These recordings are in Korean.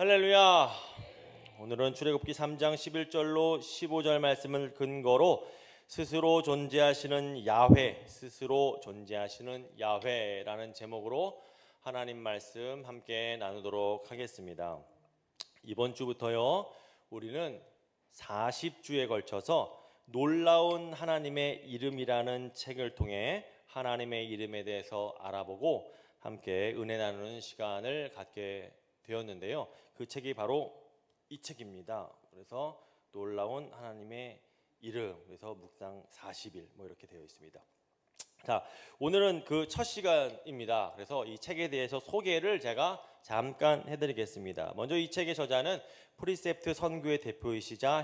할렐루야. 오늘은 출애굽기 3장 11절로 15절 말씀을 근거로 스스로 존재하시는 야훼라는 제목으로 하나님 말씀 함께 나누도록 하겠습니다. 이번 주부터요, 우리는 40주에 걸쳐서 놀라운 하나님의 이름이라는 책을 통해 하나님의 이름에 대해서 알아보고 함께 은혜 나누는 시간을 갖게 되었는데요. 그 책이 바로 이 책입니다. 그래서 놀라운 하나님의 이름, 그래서 묵상 40일 이렇게 되어 있습니다. 자, 오늘은 그 첫 시간입니다. 그래서 이 책에 대해서 소개를 제가 잠깐 해드리겠습니다. 먼저 이 책의 저자는 프리셉트 선교의 대표이시자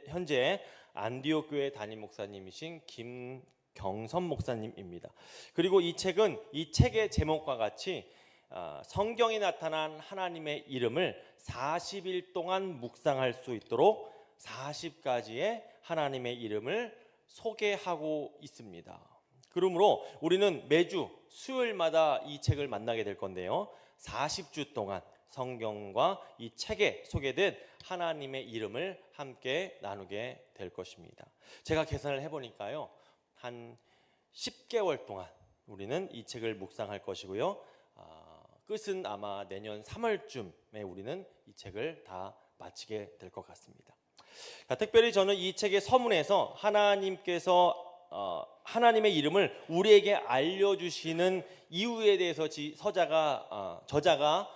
현재 안디옥 교회 담임 목사님이신 김경선 목사님입니다. 그리고 이 책은 이 책의 제목과 같이 성경에 나타난 하나님의 이름을 40일 동안 묵상할 수 있도록 40가지의 하나님의 이름을 소개하고 있습니다. 그러므로 우리는 매주 수요일마다 이 책을 만나게 될 건데요, 40주 동안 성경과 이 책에 소개된 하나님의 이름을 함께 나누게 될 것입니다. 제가 계산을 해보니까요, 한 10개월 동안 우리는 이 책을 묵상할 것이고요, 끝은 아마 내년 3월쯤에 우리는 이 책을 다 마치게 될 것 같습니다. 특별히 저는 이 책의 서문에서 하나님께서 하나님의 이름을 우리에게 알려주시는 이유에 대해서 저자가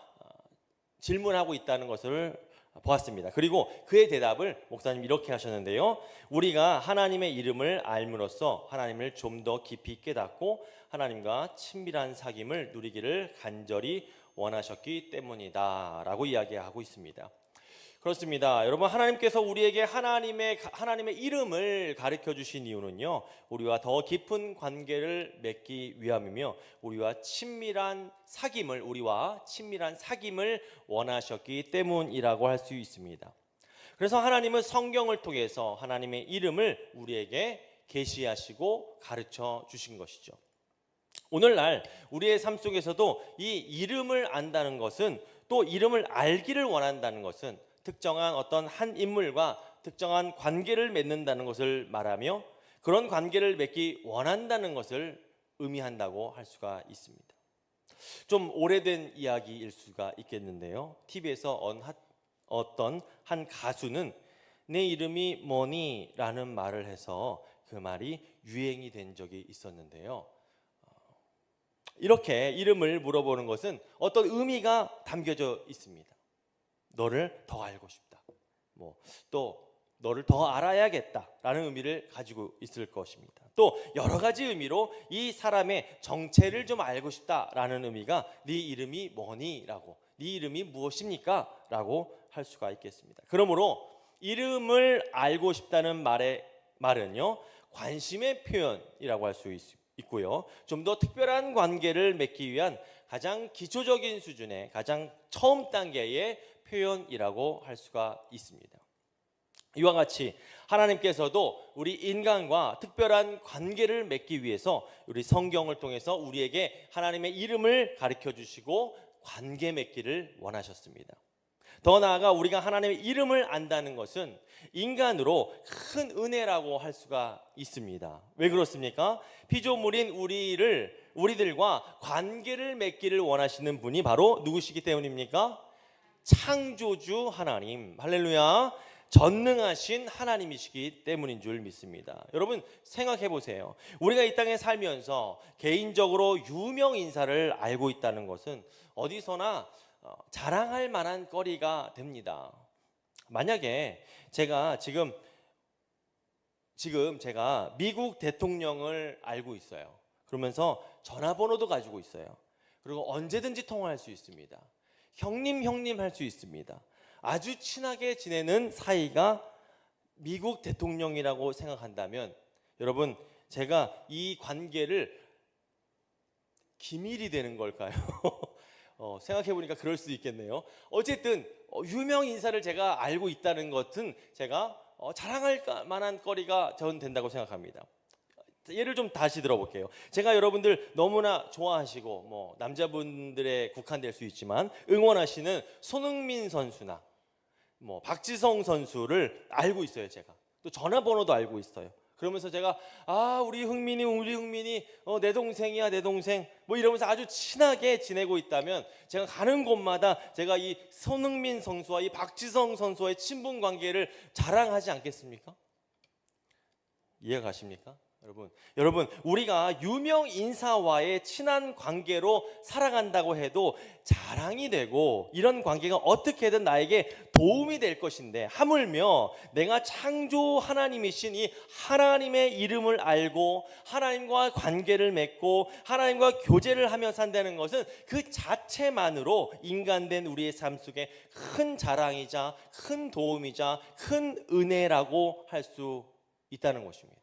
질문하고 있다는 것을 보았습니다. 그리고 그의 대답을 목사님 이렇게 하셨는데요, 우리가 하나님의 이름을 알므로써 하나님을 좀 더 깊이 깨닫고 하나님과 친밀한 사귐을 누리기를 간절히 원하셨기 때문이다 라고 이야기하고 있습니다. 그렇습니다. 여러분, 하나님께서 우리에게 하나님의 이름을 가르쳐 주신 이유는요, 우리와 더 깊은 관계를 맺기 위함이며 우리와 친밀한 사귐을 원하셨기 때문이라고 할 수 있습니다. 그래서 하나님은 성경을 통해서 하나님의 이름을 우리에게 계시하시고 가르쳐 주신 것이죠. 오늘날 우리의 삶 속에서도 이 이름을 안다는 것은, 또 이름을 알기를 원한다는 것은 특정한 어떤 한 인물과 특정한 관계를 맺는다는 것을 말하며 그런 관계를 맺기 원한다는 것을 의미한다고 할 수가 있습니다. 좀 오래된 이야기일 수가 있겠는데요, TV에서 어떤 한 가수는 내 이름이 뭐니? 라는 말을 해서 그 말이 유행이 된 적이 있었는데요, 이렇게 이름을 물어보는 것은 어떤 의미가 담겨져 있습니다. 너를 더 알고 싶다, 또 너를 더 알아야겠다라는 의미를 가지고 있을 것입니다. 또 여러 가지 의미로 이 사람의 정체를 좀 알고 싶다라는 의미가 네 이름이 뭐니? 라고, 네 이름이 무엇입니까? 라고 할 수가 있겠습니다. 그러므로 이름을 알고 싶다는 말은요, 관심의 표현이라고 할 수 있고요, 좀 더 특별한 관계를 맺기 위한 가장 기초적인 수준의 가장 처음 단계의 표현이라고 할 수가 있습니다. 이와 같이 하나님께서도 우리 인간과 특별한 관계를 맺기 위해서 우리 성경을 통해서 우리에게 하나님의 이름을 가르쳐 주시고 관계 맺기를 원하셨습니다. 더 나아가 우리가 하나님의 이름을 안다는 것은 인간으로 큰 은혜라고 할 수가 있습니다. 왜 그렇습니까? 피조물인 우리들과 관계를 맺기를 원하시는 분이 바로 누구시기 때문입니까? 창조주 하나님, 할렐루야, 전능하신 하나님이시기 때문인 줄 믿습니다. 여러분, 생각해 보세요. 우리가 이 땅에 살면서 개인적으로 유명 인사를 알고 있다는 것은 어디서나 자랑할 만한 거리가 됩니다. 만약에 제가 지금 제가 미국 대통령을 알고 있어요. 그러면서 전화번호도 가지고 있어요. 그리고 언제든지 통화할 수 있습니다. 형님 할 수 있습니다. 아주 친하게 지내는 사이가 미국 대통령이라고 생각한다면, 여러분, 제가 이 관계를 기밀이 되는 걸까요? 생각해보니까 그럴 수도 있겠네요. 어쨌든 유명 인사를 제가 알고 있다는 것은 제가 자랑할 만한 거리가 저는 된다고 생각합니다. 예를 좀 다시 들어볼게요. 제가 여러분들 너무나 좋아하시고 뭐 남자분들에 국한될 수 있지만 응원하시는 손흥민 선수나 뭐 박지성 선수를 알고 있어요. 제가 또 전화번호도 알고 있어요. 그러면서 제가 우리 흥민이 내 동생이야 내 동생 뭐 이러면서 아주 친하게 지내고 있다면 제가 가는 곳마다 제가 이 손흥민 선수와 이 박지성 선수와의 친분 관계를 자랑하지 않겠습니까? 이해가 가십니까? 여러분 우리가 유명 인사와의 친한 관계로 살아간다고 해도 자랑이 되고 이런 관계가 어떻게든 나에게 도움이 될 것인데, 하물며 내가 창조 하나님이신 이 하나님의 이름을 알고 하나님과 관계를 맺고 하나님과 교제를 하며 산다는 것은 그 자체만으로 인간된 우리의 삶 속에 큰 자랑이자 큰 도움이자 큰 은혜라고 할 수 있다는 것입니다.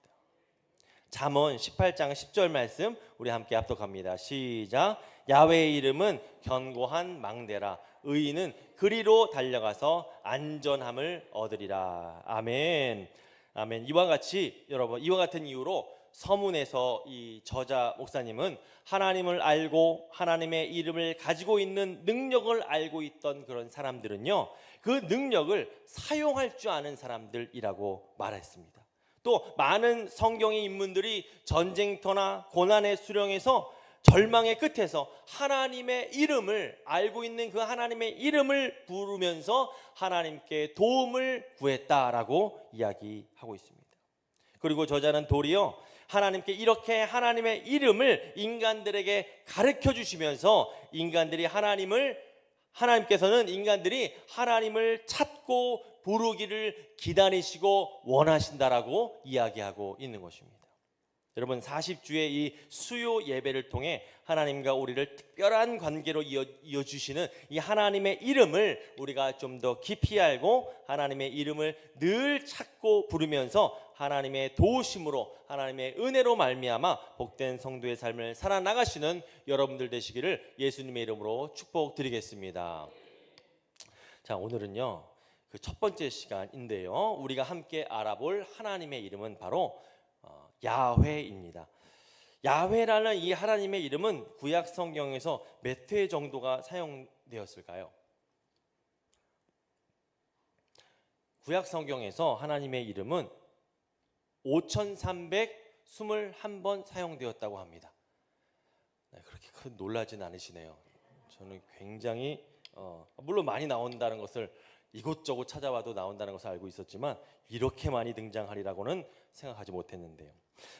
잠언 18장 10절 말씀 우리 함께 합독합니다. 시작. 야훼의 이름은 견고한 망대라. 의인은 그리로 달려가서 안전함을 얻으리라. 아멘. 아멘. 이와 같은 이유로 서문에서 이 저자 목사님은 하나님을 알고 하나님의 이름을 가지고 있는 능력을 알고 있던 그런 사람들은요, 그 능력을 사용할 줄 아는 사람들이라고 말했습니다. 또 많은 성경의 인물들이 전쟁터나 고난의 수령에서 절망의 끝에서 하나님의 이름을 알고 있는 그 하나님의 이름을 부르면서 하나님께 도움을 구했다라고 이야기하고 있습니다. 그리고 저자는 도리어 하나님께 이렇게 하나님의 이름을 인간들에게 가르쳐 주시면서 하나님께서는 인간들이 하나님을 찾고 부르기를 기다리시고 원하신다라고 이야기하고 있는 것입니다. 여러분, 40주의 이 수요 예배를 통해 하나님과 우리를 특별한 관계로 이어주시는 이 하나님의 이름을 우리가 좀 더 깊이 알고 하나님의 이름을 늘 찾고 부르면서 하나님의 도우심으로 하나님의 은혜로 말미암아 복된 성도의 삶을 살아나가시는 여러분들 되시기를 예수님의 이름으로 축복드리겠습니다. 자, 오늘은요 그 첫 번째 시간인데요, 우리가 함께 알아볼 하나님의 이름은 바로 야훼입니다. 야훼라는 이 하나님의 이름은 구약 성경에서 몇 회 정도가 사용되었을까요? 구약 성경에서 하나님의 이름은 5321번 사용되었다고 합니다. 그렇게 큰 놀라진 않으시네요. 저는 굉장히 물론 많이 나온다는 것을 이곳저곳 찾아봐도 나온다는 것을 알고 있었지만 이렇게 많이 등장하리라고는 생각하지 못했는데요.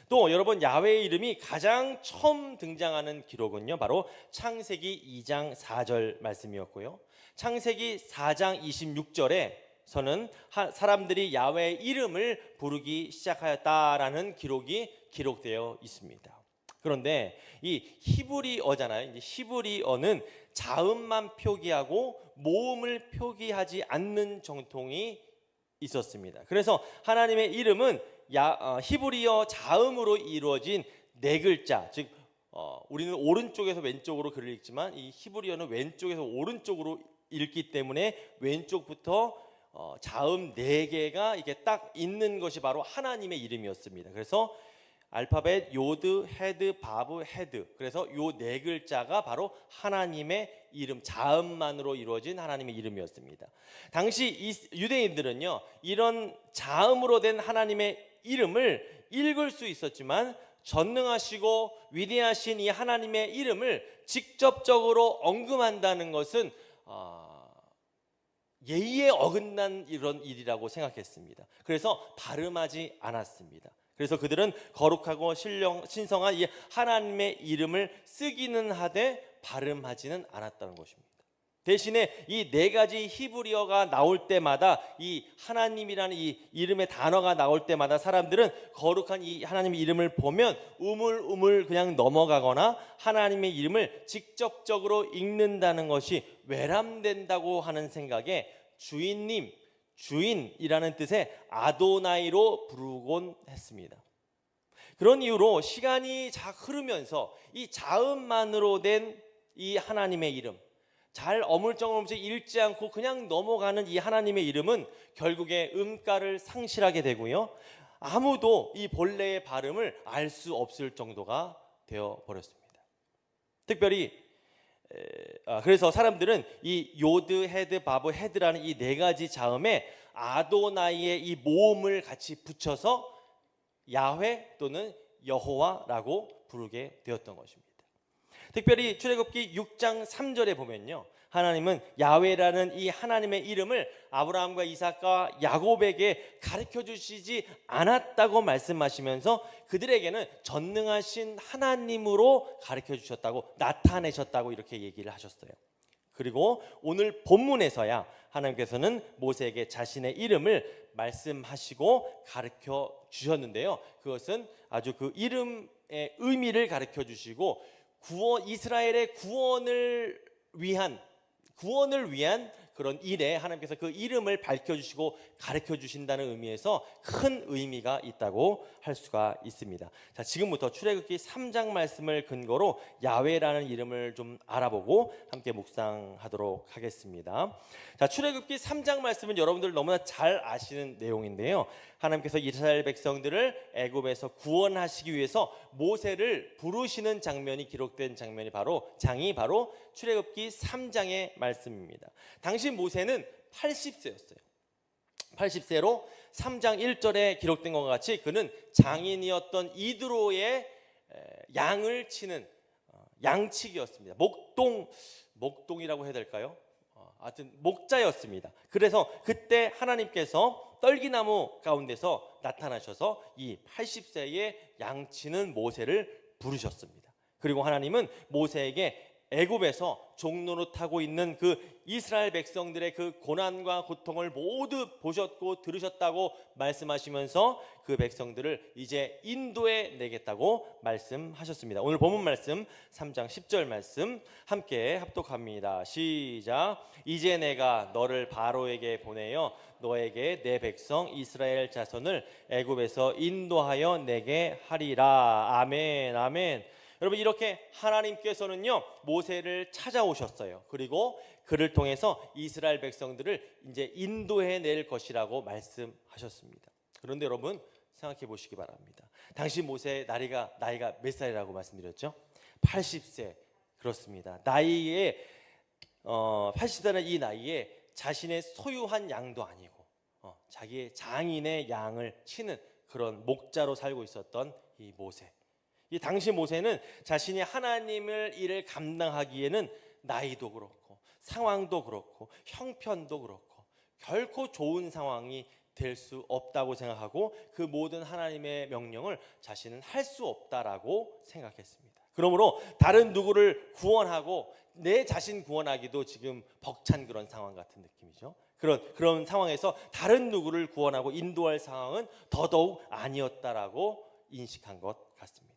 또 여러분, 야훼의 이름이 가장 처음 등장하는 기록은요 바로 창세기 2장 4절 말씀이었고요, 창세기 4장 26절에서는 사람들이 야훼의 이름을 부르기 시작하였다라는 기록이 기록되어 있습니다. 그런데 이 히브리어잖아요. 이제 히브리어는 자음만 표기하고 모음을 표기하지 않는 정통이 있었습니다. 그래서 하나님의 이름은 히브리어 자음으로 이루어진 네 글자, 즉 우리는 오른쪽에서 왼쪽으로 글을 읽지만 이 히브리어는 왼쪽에서 오른쪽으로 읽기 때문에 왼쪽부터 자음 네 개가 이게 딱 있는 것이 바로 하나님의 이름이었습니다. 그래서 알파벳 요드, 헤드, 바브, 헤드, 그래서 요 네 글자가 바로 하나님의 이름, 자음만으로 이루어진 하나님의 이름이었습니다. 당시 유대인들은요 이런 자음으로 된 하나님의 이름을 읽을 수 있었지만 전능하시고 위대하신 이 하나님의 이름을 직접적으로 언급한다는 것은 예의에 어긋난 이런 일이라고 생각했습니다. 그래서 발음하지 않았습니다. 그래서 그들은 거룩하고 신성한 이 하나님의 이름을 쓰기는 하되 발음하지는 않았다는 것입니다. 대신에 이 네 가지 히브리어가 나올 때마다, 이 하나님이라는 이 이름의 단어가 나올 때마다 사람들은 거룩한 이 하나님의 이름을 보면 우물우물 그냥 넘어가거나 하나님의 이름을 직접적으로 읽는다는 것이 외람된다고 하는 생각에 주인이라는 뜻의 아도나이로 부르곤 했습니다. 그런 이유로 시간이 흐르면서 이 자음만으로 된 이 하나님의 이름, 잘 어물쩡어물쩡 읽지 않고 그냥 넘어가는 이 하나님의 이름은 결국에 음가를 상실하게 되고요, 아무도 이 본래의 발음을 알 수 없을 정도가 되어 버렸습니다. 특별히 그래서 사람들은 이 요드, 헤드, 바브, 헤드라는 이 네 가지 자음에 아도나이의 이 모음을 같이 붙여서 야훼 또는 여호와라고 부르게 되었던 것입니다. 특별히 출애굽기 6장 3절에 보면요, 하나님은 야훼라는 이 하나님의 이름을 아브라함과 이삭과 야곱에게 가르쳐 주시지 않았다고 말씀하시면서 그들에게는 전능하신 하나님으로 가르쳐 주셨다고, 나타내셨다고 이렇게 얘기를 하셨어요. 그리고 오늘 본문에서야 하나님께서는 모세에게 자신의 이름을 말씀하시고 가르쳐 주셨는데요, 그것은 아주 그 이름의 의미를 가르쳐 주시고 이스라엘의 구원을 위한 그런 일에 하나님께서 그 이름을 밝혀주시고 가르쳐주신다는 의미에서 큰 의미가 있다고 할 수가 있습니다. 자, 지금부터 출애굽기 3장 말씀을 근거로 야훼라는 이름을 좀 알아보고 함께 묵상하도록 하겠습니다. 자, 출애굽기 3장 말씀은 여러분들 너무나 잘 아시는 내용인데요, 하나님께서 이스라엘 백성들을 애굽에서 구원하시기 위해서 모세를 부르시는 장면이 기록된 장이 바로 출애굽기 3장의 말씀입니다. 당시 모세는 80세였어요. 80세로 3장 1절에 기록된 것과 같이 그는 장인이었던 이드로의 양을 치는 양치기였습니다. 목동이라고 해야 될까요? 하여튼 목자였습니다. 그래서 그때 하나님께서 떨기나무 가운데서 나타나셔서 이 80세의 양치는 모세를 부르셨습니다. 그리고 하나님은 모세에게 애굽에서 종노릇하고 있는 그 이스라엘 백성들의 그 고난과 고통을 모두 보셨고 들으셨다고 말씀하시면서 그 백성들을 이제 인도해 내겠다고 말씀하셨습니다. 오늘 본문 말씀 3장 10절 말씀 함께 합독합니다. 시작. 이제 내가 너를 바로에게 보내어 너에게 내 백성 이스라엘 자손을 애굽에서 인도하여 내게 하리라. 아멘, 아멘. 여러분, 이렇게 하나님께서는요 모세를 찾아오셨어요. 그리고 그를 통해서 이스라엘 백성들을 이제 인도해 낼 것이라고 말씀하셨습니다. 그런데 여러분 생각해 보시기 바랍니다. 당시 모세의 나이가 몇 살이라고 말씀드렸죠? 80세. 그렇습니다. 나이에 80세라는 이 나이에 자신의 소유한 양도 아니고 자기의 장인의 양을 치는 그런 목자로 살고 있었던 이 모세. 이 당시 모세는 자신이 하나님의 일을 감당하기에는 나이도 그렇고 상황도 그렇고 형편도 그렇고 결코 좋은 상황이 될 수 없다고 생각하고 그 모든 하나님의 명령을 자신은 할 수 없다라고 생각했습니다. 그러므로 다른 누구를 구원하고 내 자신 구원하기도 지금 벅찬 그런 상황 같은 느낌이죠. 그런 상황에서 다른 누구를 구원하고 인도할 상황은 더더욱 아니었다라고 인식한 것 같습니다.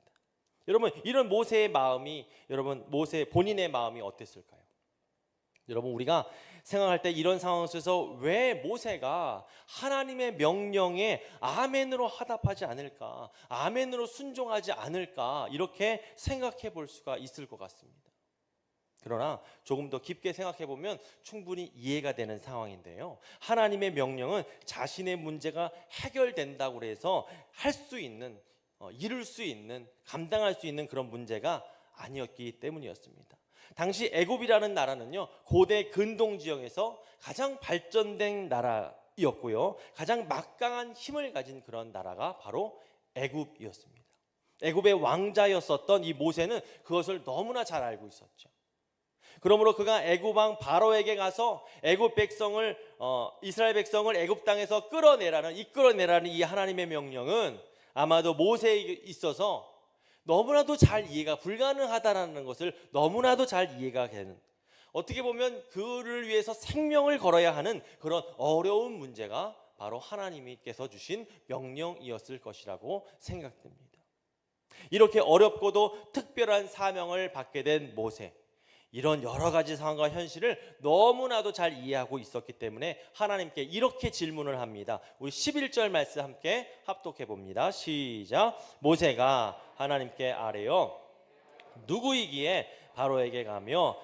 여러분, 이런 모세의 마음이, 모세 본인의 마음이 어땠을까요? 여러분, 우리가 생각할 때 이런 상황 속에서 왜 모세가 하나님의 명령에 아멘으로 화답하지 않을까, 아멘으로 순종하지 않을까, 이렇게 생각해 볼 수가 있을 것 같습니다. 그러나 조금 더 깊게 생각해 보면 충분히 이해가 되는 상황인데요, 하나님의 명령은 자신의 문제가 해결된다고 해서 할 수 있는, 이룰 수 있는, 감당할 수 있는 그런 문제가 아니었기 때문이었습니다. 당시 애굽이라는 나라는요 고대 근동 지역에서 가장 발전된 나라였고요, 가장 막강한 힘을 가진 그런 나라가 바로 애굽이었습니다. 애굽의 왕자였었던 이 모세는 그것을 너무나 잘 알고 있었죠. 그러므로 그가 애굽 왕 바로에게 가서 애굽 백성을 이스라엘 백성을 애굽 땅에서 이끌어내라는 이 하나님의 명령은 아마도 모세에 있어서 너무나도 잘 이해가 불가능하다라는 것을 너무나도 잘 이해가 되는, 어떻게 보면 그를 위해서 생명을 걸어야 하는 그런 어려운 문제가 바로 하나님께서 주신 명령이었을 것이라고 생각됩니다. 이렇게 어렵고도 특별한 사명을 받게 된 모세, 이런 여러 가지 상황과 현실을 너무나도 잘 이해하고 있었기 때문에 하나님께 이렇게 질문을 합니다. 우리 11절 말씀 함께 합독해 봅니다. 시작. 모세가 하나님께 아뢰어 누구이기에 바로에게 가며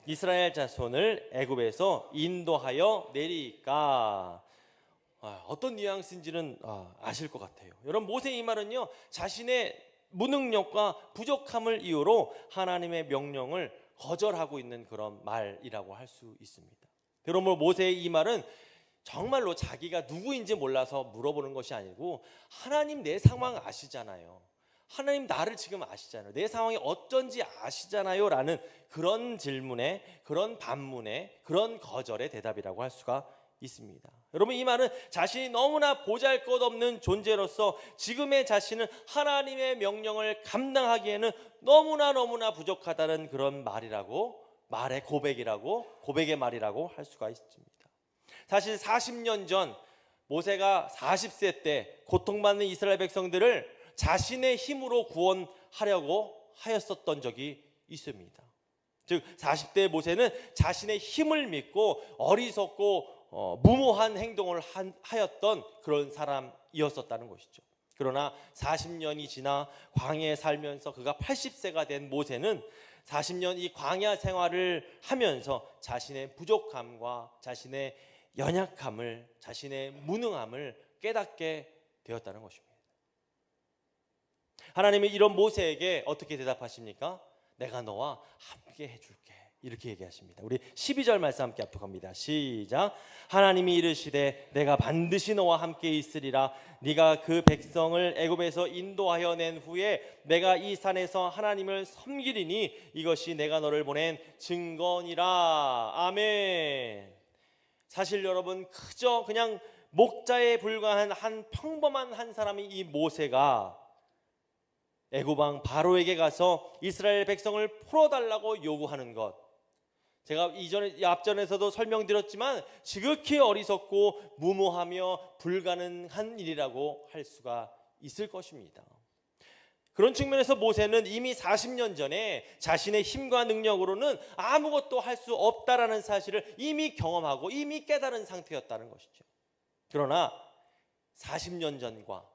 이스라엘 자손을 애굽에서 인도하여 내리까? 어떤 뉘앙스인지는 아실 것 같아요. 여러분, 모세의 이 말은요, 자신의 무능력과 부족함을 이유로 하나님의 명령을 거절하고 있는 그런 말이라고 할 수 있습니다. 여러분, 모세의 이 말은 정말로 자기가 누구인지 몰라서 물어보는 것이 아니고, 하나님 내 상황 아시잖아요. 하나님 나를 지금 아시잖아요. 내 상황이 어쩐지 아시잖아요 라는 그런 질문에, 그런 반문에, 그런 거절의 대답이라고 할 수가 있습니다. 여러분, 이 말은 자신이 너무나 보잘것없는 존재로서 지금의 자신은 하나님의 명령을 감당하기에는 너무나 부족하다는 그런 말의 고백의 말이라고 할 수가 있습니다. 사실 40년 전 모세가 40세 때 고통받는 이스라엘 백성들을 자신의 힘으로 구원하려고 하였었던 적이 있습니다. 즉 40대 모세는 자신의 힘을 믿고 어리석고 무모한 행동을 하였던 그런 사람이었었다는 것이죠. 그러나 40년이 지나 광야에 살면서 그가 80세가 된 모세는 40년 이 광야 생활을 하면서 자신의 부족함과 자신의 연약함을, 자신의 무능함을 깨닫게 되었다는 것입니다. 하나님이 이런 모세에게 어떻게 대답하십니까? 내가 너와 함께 해줄게, 이렇게 얘기하십니다. 우리 12절 말씀 함께 합독합니다. 시작. 하나님이 이르시되 내가 반드시 너와 함께 있으리라. 네가 그 백성을 애굽에서 인도하여 낸 후에 내가 이 산에서 하나님을 섬기리니 이것이 내가 너를 보낸 증거니라. 아멘. 사실 여러분, 그저 그냥 목자에 불과한 한 평범한 한 사람이 이 모세가 애굽 왕 바로에게 가서 이스라엘 백성을 풀어달라고 요구하는 것, 제가 앞전에서도 설명드렸지만 지극히 어리석고 무모하며 불가능한 일이라고 할 수가 있을 것입니다. 그런 측면에서 모세는 이미 40년 전에 자신의 힘과 능력으로는 아무것도 할 수 없다라는 사실을 이미 경험하고 이미 깨달은 상태였다는 것이죠. 그러나 40년 전과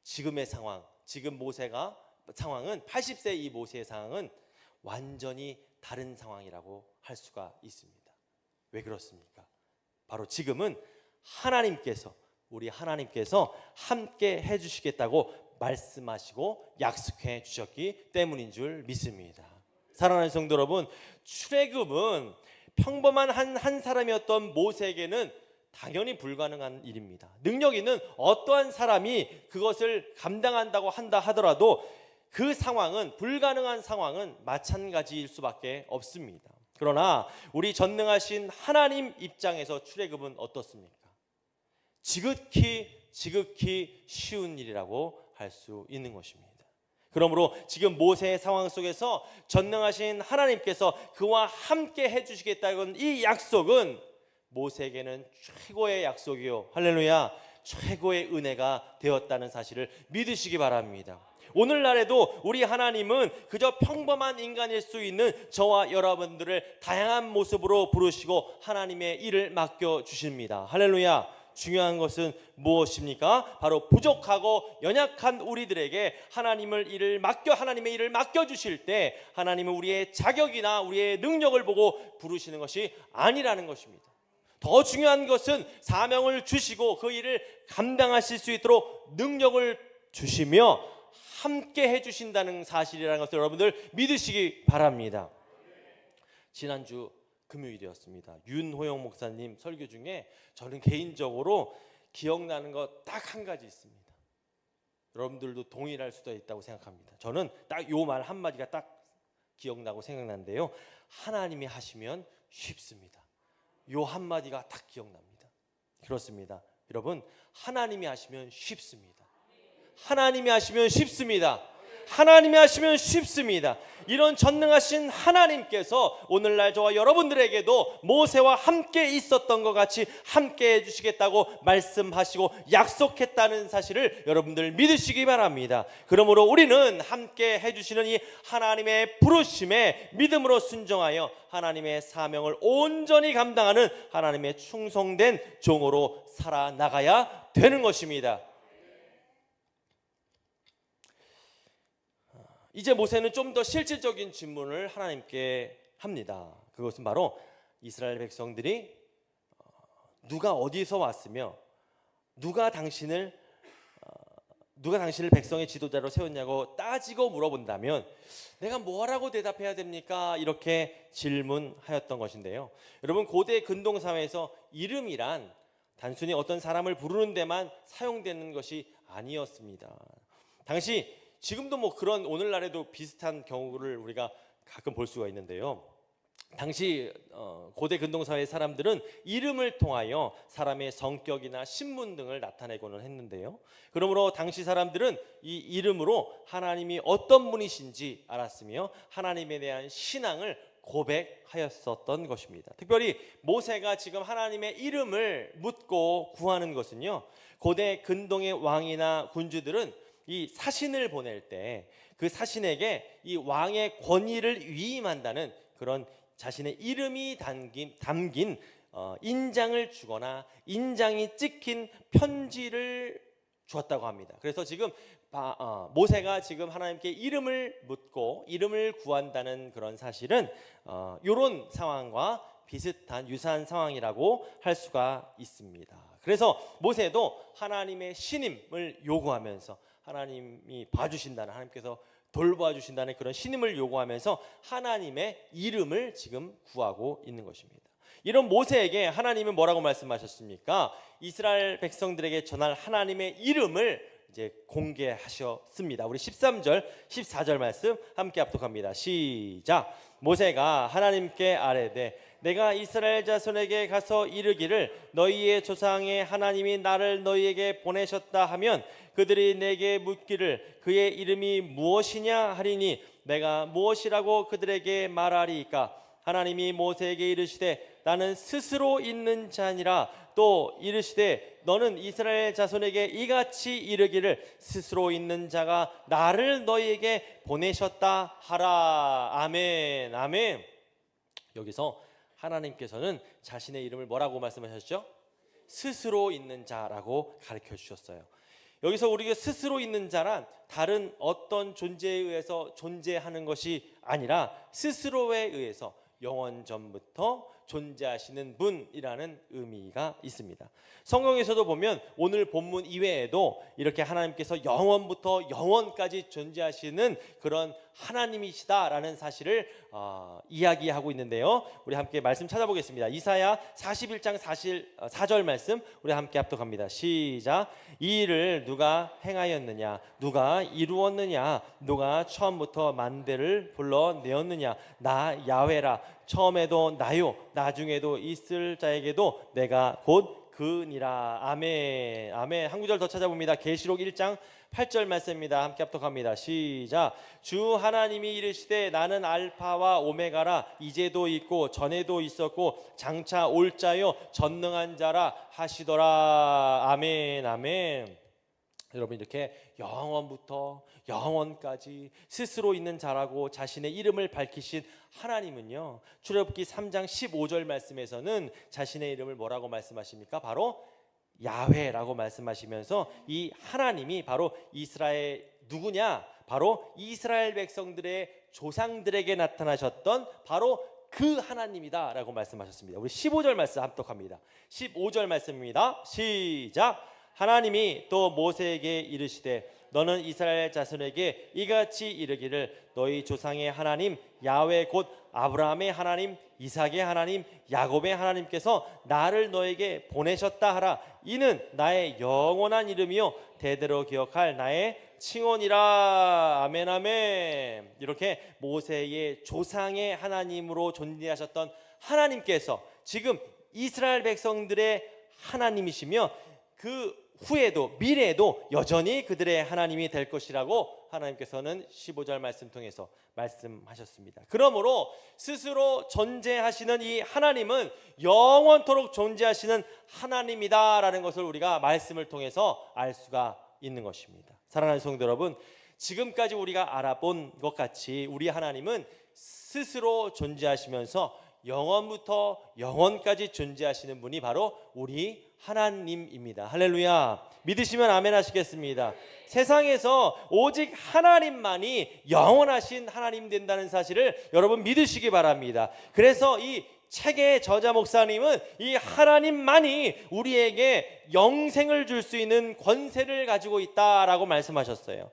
지금의 상황, 지금 모세가 상황은 80세 이 모세의 상황은 완전히 다른 상황이라고 할 수가 있습니다. 왜 그렇습니까? 바로 지금은 우리 하나님께서 함께 해주시겠다고 말씀하시고 약속해 주셨기 때문인 줄 믿습니다. 사랑하는 성도 여러분, 출애굽은 평범한 한 사람이었던 모세에게는 당연히 불가능한 일입니다. 능력 있는 어떠한 사람이 그것을 감당한다고 한다 하더라도 그 상황은, 불가능한 상황은 마찬가지일 수밖에 없습니다. 그러나 우리 전능하신 하나님 입장에서 출애굽은 어떻습니까? 지극히 쉬운 일이라고 할 수 있는 것입니다. 그러므로 지금 모세의 상황 속에서 전능하신 하나님께서 그와 함께 해주시겠다는 이 약속은 모세에게는 최고의 약속이요, 할렐루야, 최고의 은혜가 되었다는 사실을 믿으시기 바랍니다. 오늘날에도 우리 하나님은 그저 평범한 인간일 수 있는 저와 여러분들을 다양한 모습으로 부르시고 하나님의 일을 맡겨주십니다. 할렐루야. 중요한 것은 무엇입니까? 바로 부족하고 연약한 우리들에게 하나님의 일을 맡겨주실 때 하나님은 우리의 자격이나 우리의 능력을 보고 부르시는 것이 아니라는 것입니다. 더 중요한 것은 사명을 주시고 그 일을 감당하실 수 있도록 능력을 주시며 함께 해주신다는 사실이라는 것을 여러분들 믿으시기 바랍니다. 지난주 금요일이었습니다. 윤호영 목사님 설교 중에 저는 개인적으로 기억나는 것 딱 한 가지 있습니다. 여러분들도 동일할 수도 있다고 생각합니다. 저는 딱 요 말 한마디가 딱 기억나고 생각나는데요, 하나님이 하시면 쉽습니다. 요 한마디가 딱 기억납니다. 그렇습니다. 여러분, 하나님이 하시면 쉽습니다. 하나님이 하시면 쉽습니다. 하나님이 하시면 쉽습니다. 이런 전능하신 하나님께서 오늘날 저와 여러분들에게도 모세와 함께 있었던 것 같이 함께 해주시겠다고 말씀하시고 약속했다는 사실을 여러분들 믿으시기 바랍니다. 그러므로 우리는 함께 해주시는 이 하나님의 부르심에 믿음으로 순종하여 하나님의 사명을 온전히 감당하는 하나님의 충성된 종으로 살아나가야 되는 것입니다. 이제 모세는 좀 더 실질적인 질문을 하나님께 합니다. 그것은 바로 이스라엘 백성들이 누가 어디서 왔으며 누가 당신을 백성의 지도자로 세웠냐고 따지고 물어본다면 내가 뭐라고 대답해야 됩니까? 이렇게 질문하였던 것인데요. 여러분, 고대 근동 사회에서 이름이란 단순히 어떤 사람을 부르는 데만 사용되는 것이 아니었습니다. 당시, 지금도 뭐 그런 오늘날에도 비슷한 경우를 우리가 가끔 볼 수가 있는데요. 당시 고대 근동사회 사람들은 이름을 통하여 사람의 성격이나 신분 등을 나타내고는 했는데요. 그러므로 당시 사람들은 이 이름으로 하나님이 어떤 분이신지 알았으며 하나님에 대한 신앙을 고백하였었던 것입니다. 특별히 모세가 지금 하나님의 이름을 묻고 구하는 것은요, 고대 근동의 왕이나 군주들은 이 사신을 보낼 때 그 사신에게 이 왕의 권위를 위임한다는 그런 자신의 이름이 담긴 인장을 주거나 인장이 찍힌 편지를 주었다고 합니다. 그래서 지금 모세가 지금 하나님께 이름을 묻고 이름을 구한다는 그런 사실은 이런 상황과 비슷한 유사한 상황이라고 할 수가 있습니다. 그래서 모세도 하나님의 신임을 요구하면서 하나님이 봐주신다는, 하나님께서 돌봐주신다는 그런 신임을 요구하면서 하나님의 이름을 지금 구하고 있는 것입니다. 이런 모세에게 하나님은 뭐라고 말씀하셨습니까? 이스라엘 백성들에게 전할 하나님의 이름을 이제 공개하셨습니다. 우리 13절, 14절 말씀 함께 합독합니다. 시작. 모세가 하나님께 아뢰되 내가 이스라엘 자손에게 가서 이르기를 너희의 조상의 하나님이 나를 너희에게 보내셨다 하면 그들이 내게 묻기를 그의 이름이 무엇이냐 하리니 내가 무엇이라고 그들에게 말하리이까? 하나님이 모세에게 이르시되 나는 스스로 있는 자니라. 또 이르시되 너는 이스라엘 자손에게 이같이 이르기를 스스로 있는 자가 나를 너희에게 보내셨다 하라. 아멘. 아멘. 여기서 하나님께서는 자신의 이름을 뭐라고 말씀하셨죠? 스스로 있는 자라고 가르쳐 주셨어요. 여기서 우리가 스스로 있는 자란 다른 어떤 존재에 의해서 존재하는 것이 아니라 스스로에 의해서 영원 전부터 존재하시는 분이라는 의미가 있습니다. 성경에서도 보면 오늘 본문 이외에도 이렇게 하나님께서 영원부터 영원까지 존재하시는 그런 하나님이시다라는 사실을 이야기하고 있는데요. 우리 함께 말씀 찾아보겠습니다. 이사야 41장 4절 말씀 우리 함께 합독합니다. 시작. 이 일을 누가 행하였느냐? 누가 이루었느냐? 누가 처음부터 만대를 불러내었느냐? 나 야훼라. 처음에도 나요, 나중에도 있을 자에게도 내가 곧 그니라. 아멘. 아멘. 한 구절 더 찾아봅니다. 계시록 1장 8절 말씀입니다. 함께 합독합니다. 시작. 주 하나님이 이르시되 나는 알파와 오메가라. 이제도 있고 전에도 있었고 장차 올 자요 전능한 자라 하시더라. 아멘. 아멘. 여러분, 이렇게 영원부터 영원까지 스스로 있는 자라고 자신의 이름을 밝히신 하나님은요, 출애굽기 3장 15절 말씀에서는 자신의 이름을 뭐라고 말씀하십니까? 바로 야훼라고 말씀하시면서 이 하나님이 바로 이스라엘 누구냐? 바로 이스라엘 백성들의 조상들에게 나타나셨던 바로 그 하나님이다 라고 말씀하셨습니다. 우리 15절 말씀 합독합니다. 15절 말씀입니다. 시작. 하나님이 또 모세에게 이르시되 너는 이스라엘 자손에게 이같이 이르기를 너희 조상의 하나님 야훼 곧 아브라함의 하나님 이삭의 하나님 야곱의 하나님께서 나를 너에게 보내셨다 하라. 이는 나의 영원한 이름이요 대대로 기억할 나의 칭언이라. 아멘. 아멘. 이렇게 모세의 조상의 하나님으로 존재하셨던 하나님께서 지금 이스라엘 백성들의 하나님이시며 그 후에도 미래에도 여전히 그들의 하나님이 될 것이라고 하나님께서는 15절 말씀 통해서 말씀하셨습니다. 그러므로 스스로 존재하시는 이 하나님은 영원토록 존재하시는 하나님이다라는 것을 우리가 말씀을 통해서 알 수가 있는 것입니다. 사랑하는 성도 여러분, 지금까지 우리가 알아본 것 같이 우리 하나님은 스스로 존재하시면서 영원부터 영원까지 존재하시는 분이 바로 우리 하나님입니다. 할렐루야. 믿으시면 아멘 하시겠습니다. 세상에서 오직 하나님만이 영원하신 하나님 된다는 사실을 여러분 믿으시기 바랍니다. 그래서 이 책의 저자 목사님은 이 하나님만이 우리에게 영생을 줄 수 있는 권세를 가지고 있다라고 말씀하셨어요.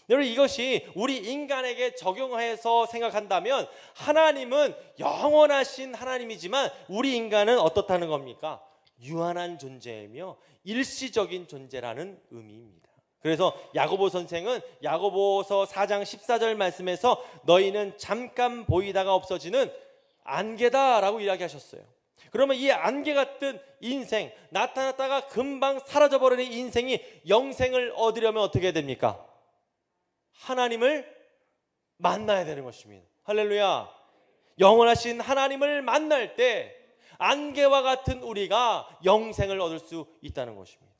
여러분, 이것이 우리 인간에게 적용해서 생각한다면 하나님은 영원하신 하나님이지만 우리 인간은 어떻다는 겁니까? 유한한 존재이며 일시적인 존재라는 의미입니다. 그래서 야고보 선생은 야고보서 4장 14절 말씀에서 너희는 잠깐 보이다가 없어지는 안개다라고 이야기하셨어요. 그러면 이 안개 같은 인생, 나타났다가 금방 사라져버리는 인생이 영생을 얻으려면 어떻게 됩니까? 하나님을 만나야 되는 것입니다. 할렐루야. 영원하신 하나님을 만날 때 안개와 같은 우리가 영생을 얻을 수 있다는 것입니다.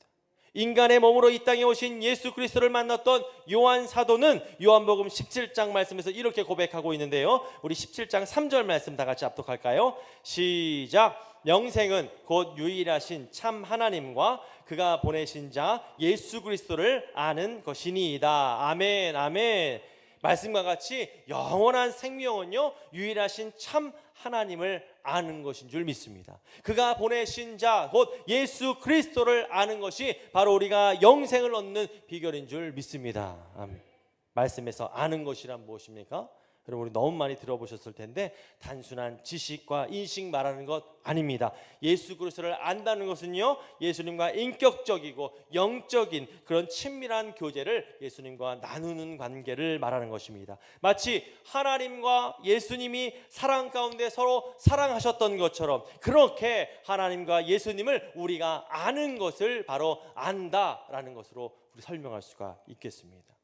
인간의 몸으로 이 땅에 오신 예수 그리스도를 만났던 요한 사도는 요한복음 17장 말씀에서 이렇게 고백하고 있는데요, 우리 17장 3절 말씀 다 같이 합독할까요? 시작. 영생은 곧 유일하신 참 하나님과 그가 보내신 자 예수 그리스도를 아는 것이니이다. 아멘, 아멘. 말씀과 같이 영원한 생명은요, 유일하신 참 하나님을 아는 것인 줄 믿습니다. 그가 보내신 자 곧 예수 그리스도를 아는 것이 바로 우리가 영생을 얻는 비결인 줄 믿습니다. 아멘. 말씀에서 아는 것이란 무엇입니까? 여러분, 우리 너무 많이 들어보셨을 텐데 단순한 지식과 인식 말하는 것 아닙니다. 예수 그리스도를 안다는 것은요, 예수님과 인격적이고 영적인 그런 친밀한 교제를 예수님과 나누는 관계를 말하는 것입니다. 마치 하나님과 예수님이 사랑 가운데 서로 사랑하셨던 것처럼 그렇게 하나님과 예수님을 우리가 아는 것을 바로 안다라는 것으로 우리 설명할 수가 있겠습니다.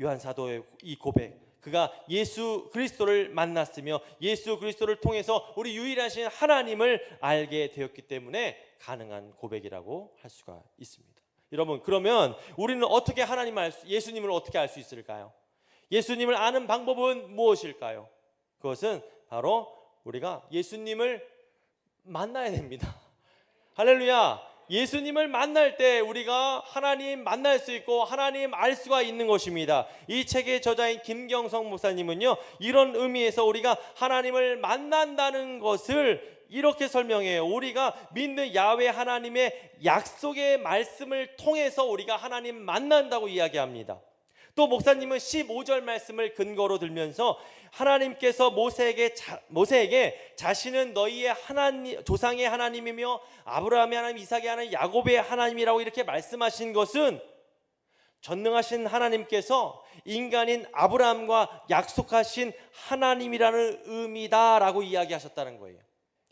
요한 사도의 이 고백, 그가 예수 그리스도를 만났으며 예수 그리스도를 통해서 우리 유일하신 하나님을 알게 되었기 때문에 가능한 고백이라고 할 수가 있습니다. 여러분, 그러면 우리는 어떻게 예수님을 어떻게 알 수 있을까요? 예수님을 아는 방법은 무엇일까요? 그것은 바로 우리가 예수님을 만나야 됩니다. 할렐루야. 예수님을 만날 때 우리가 하나님 만날 수 있고 하나님 알 수가 있는 것입니다. 이 책의 저자인 김경성 목사님은요, 이런 의미에서 우리가 하나님을 만난다는 것을 이렇게 설명해요. 우리가 믿는 야훼 하나님의 약속의 말씀을 통해서 우리가 하나님 만난다고 이야기합니다. 또 목사님은 15절 말씀을 근거로 들면서 하나님께서 모세에게 자신은 너희의 하나님, 조상의 하나님이며 아브라함의 하나님, 이삭의 하나님, 야곱의 하나님이라고 이렇게 말씀하신 것은 전능하신 하나님께서 인간인 아브라함과 약속하신 하나님이라는 의미다라고 이야기하셨다는 거예요.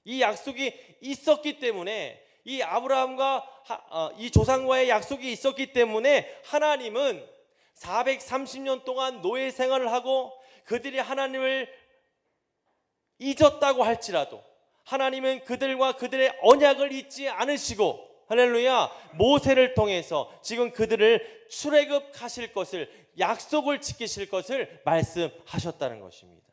이 약속이 있었기 때문에, 이 아브라함과 이 조상과의 약속이 있었기 때문에 하나님은 430년 동안 노예 생활을 하고 그들이 하나님을 잊었다고 할지라도 하나님은 그들과 그들의 언약을 잊지 않으시고, 할렐루야, 모세를 통해서 지금 그들을 출애굽하실 것을, 약속을 지키실 것을 말씀하셨다는 것입니다.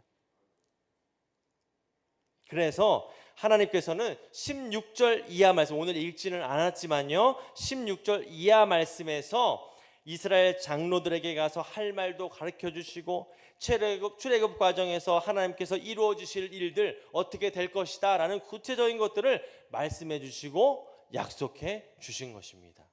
그래서 하나님께서는 16절 이하 말씀, 오늘 읽지는 않았지만요, 16절 이하 말씀에서 이스라엘 장로들에게 가서 할 말도 가르쳐 주시고 출애굽 과정에서 하나님께서 이루어 주실 일들 어떻게 될 것이다 라는 구체적인 것들을 말씀해 주시고 약속해 주신 것입니다.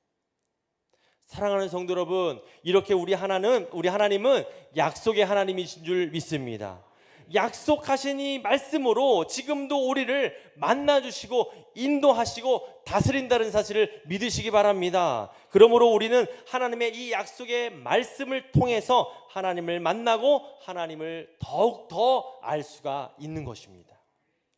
사랑하는 성도 여러분, 이렇게 우리 하나님은 약속의 하나님이신 줄 믿습니다. 약속하신 이 말씀으로 지금도 우리를 만나주시고 인도하시고 다스린다는 사실을 믿으시기 바랍니다. 그러므로 우리는 하나님의 이 약속의 말씀을 통해서 하나님을 만나고 하나님을 더욱더 알 수가 있는 것입니다.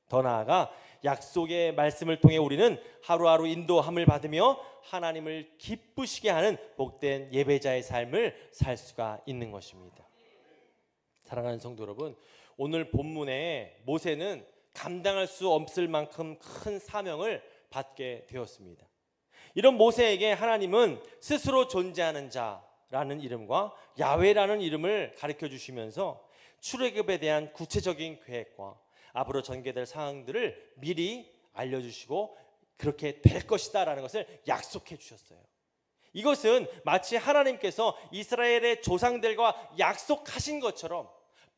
더 나아가 약속의 말씀을 통해 우리는 하루하루 인도함을 받으며 하나님을 기쁘시게 하는 복된 예배자의 삶을 살 수가 있는 것입니다. 사랑하는 성도 여러분, 오늘 본문에 모세는 감당할 수 없을 만큼 큰 사명을 받게 되었습니다. 이런 모세에게 하나님은 스스로 존재하는 자라는 이름과 야훼라는 이름을 가르쳐 주시면서 출애굽에 대한 구체적인 계획과 앞으로 전개될 상황들을 미리 알려주시고 그렇게 될 것이다 라는 것을 약속해 주셨어요. 이것은 마치 하나님께서 이스라엘의 조상들과 약속하신 것처럼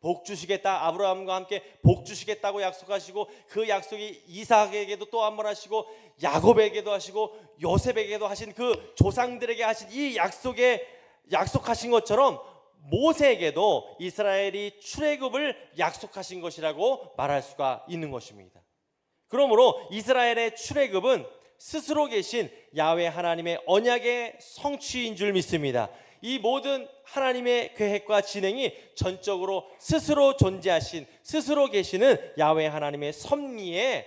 복 주시겠다, 아브라함과 함께 복 주시겠다고 약속하시고 그 약속이 이삭에게도 또 한 번 하시고 야곱에게도 하시고 요셉에게도 하신 그 조상들에게 하신 이 약속하신 것처럼 모세에게도 이스라엘이 출애굽을 약속하신 것이라고 말할 수가 있는 것입니다. 그러므로 이스라엘의 출애굽은 스스로 계신 야훼 하나님의 언약의 성취인 줄 믿습니다. 이 모든 하나님의 계획과 진행이 전적으로 스스로 존재하신, 스스로 계시는 야훼 하나님의 섭리에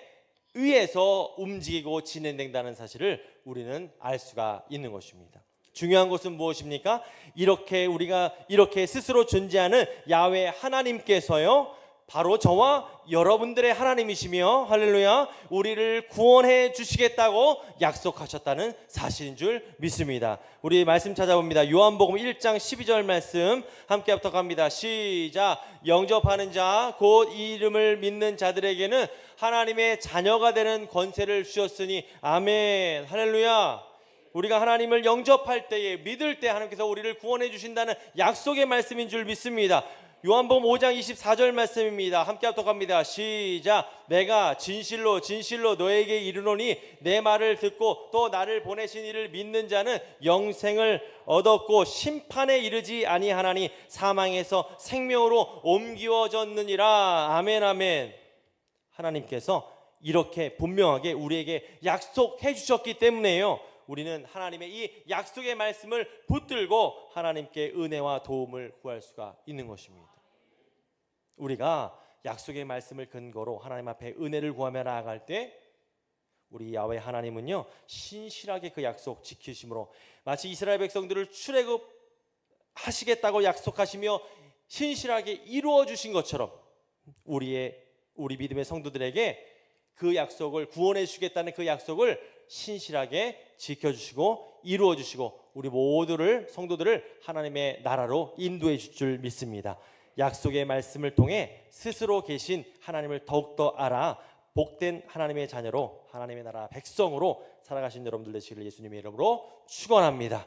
의해서 움직이고 진행된다는 사실을 우리는 알 수가 있는 것입니다. 중요한 것은 무엇입니까? 우리가 이렇게 스스로 존재하는 야훼 하나님께서요, 바로 저와 여러분들의 하나님이시며, 할렐루야, 우리를 구원해 주시겠다고 약속하셨다는 사실인 줄 믿습니다. 우리 말씀 찾아봅니다. 요한복음 1장 12절 말씀 함께 합독합니다. 시작. 영접하는 자 곧 이 이름을 믿는 자들에게는 하나님의 자녀가 되는 권세를 주셨으니 아멘. 할렐루야. 우리가 하나님을 영접할 때에, 믿을 때 하나님께서 우리를 구원해 주신다는 약속의 말씀인 줄 믿습니다. 요한복음 5장 24절 말씀입니다. 함께 합독합니다. 시작. 내가 진실로 진실로 너에게 이르노니 내 말을 듣고 또 나를 보내신 이를 믿는 자는 영생을 얻었고 심판에 이르지 아니하나니 사망에서 생명으로 옮기어졌느니라. 아멘 아멘. 하나님께서 이렇게 분명하게 우리에게 약속해 주셨기 때문에요, 우리는 하나님의 이 약속의 말씀을 붙들고 하나님께 은혜와 도움을 구할 수가 있는 것입니다. 우리가 약속의 말씀을 근거로 하나님 앞에 은혜를 구하며 나아갈 때 우리 야훼 하나님은요, 신실하게 그 약속 지키심으로 마치 이스라엘 백성들을 출애굽하시겠다고 약속하시며 신실하게 이루어 주신 것처럼 우리 믿음의 성도들에게 그 약속을, 구원해 주시겠다는 그 약속을 신실하게 지켜주시고 이루어주시고 우리 모두를, 성도들을 하나님의 나라로 인도해 줄 줄 믿습니다. 약속의 말씀을 통해 스스로 계신 하나님을 더욱더 알아 복된 하나님의 자녀로, 하나님의 나라 백성으로 살아가신 여러분들 되시기를 예수님의 이름으로 축원합니다.